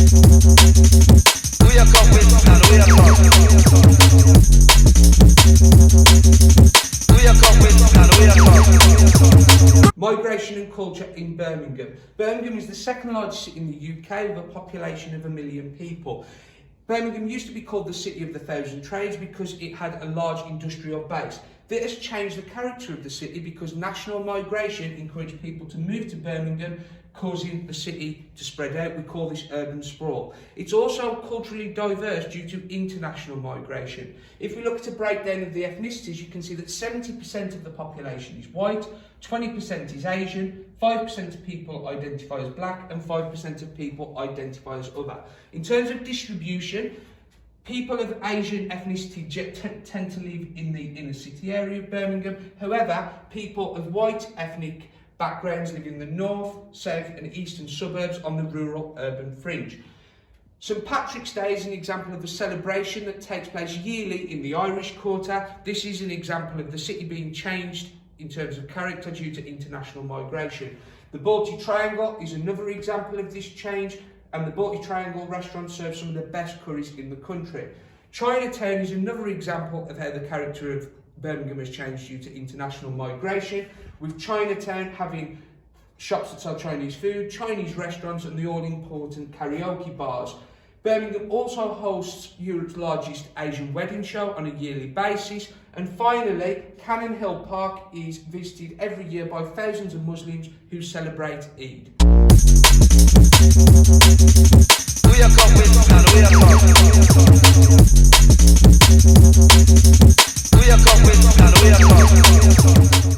We are coming and we are coming. We are coming and we are coming. Migration and culture in Birmingham. Birmingham is the second largest city in the UK with a population of 1 million people. Birmingham used to be called the City of the Thousand Trades because it had a large industrial base. This has changed the character of the city because national migration encouraged people to move to Birmingham, causing the city to spread out. We call this urban sprawl. It's also culturally diverse due to international migration. If we look at a breakdown of the ethnicities, you can see that 70% of the population is white, 20% is Asian, 5% of people identify as black, and 5% of people identify as other. In terms of distribution, people of Asian ethnicity tend to live in the inner city area of Birmingham. However, people of white ethnic backgrounds live in the north, south and eastern suburbs on the rural-urban fringe. St Patrick's Day is an example of a celebration that takes place yearly in the Irish Quarter. This is an example of the city being changed in terms of character due to international migration. The Balti Triangle is another example of this change, and the Balti Triangle restaurant serves some of the best curries in the country. Chinatown is another example of how the character of Birmingham has changed due to international migration, with Chinatown having shops that sell Chinese food, Chinese restaurants and the all-important karaoke bars. Birmingham also hosts Europe's largest Asian wedding show on a yearly basis. And finally, Cannon Hill Park is visited every year by thousands of Muslims who celebrate Eid. We are coming and we are coming. We are coming and we are coming.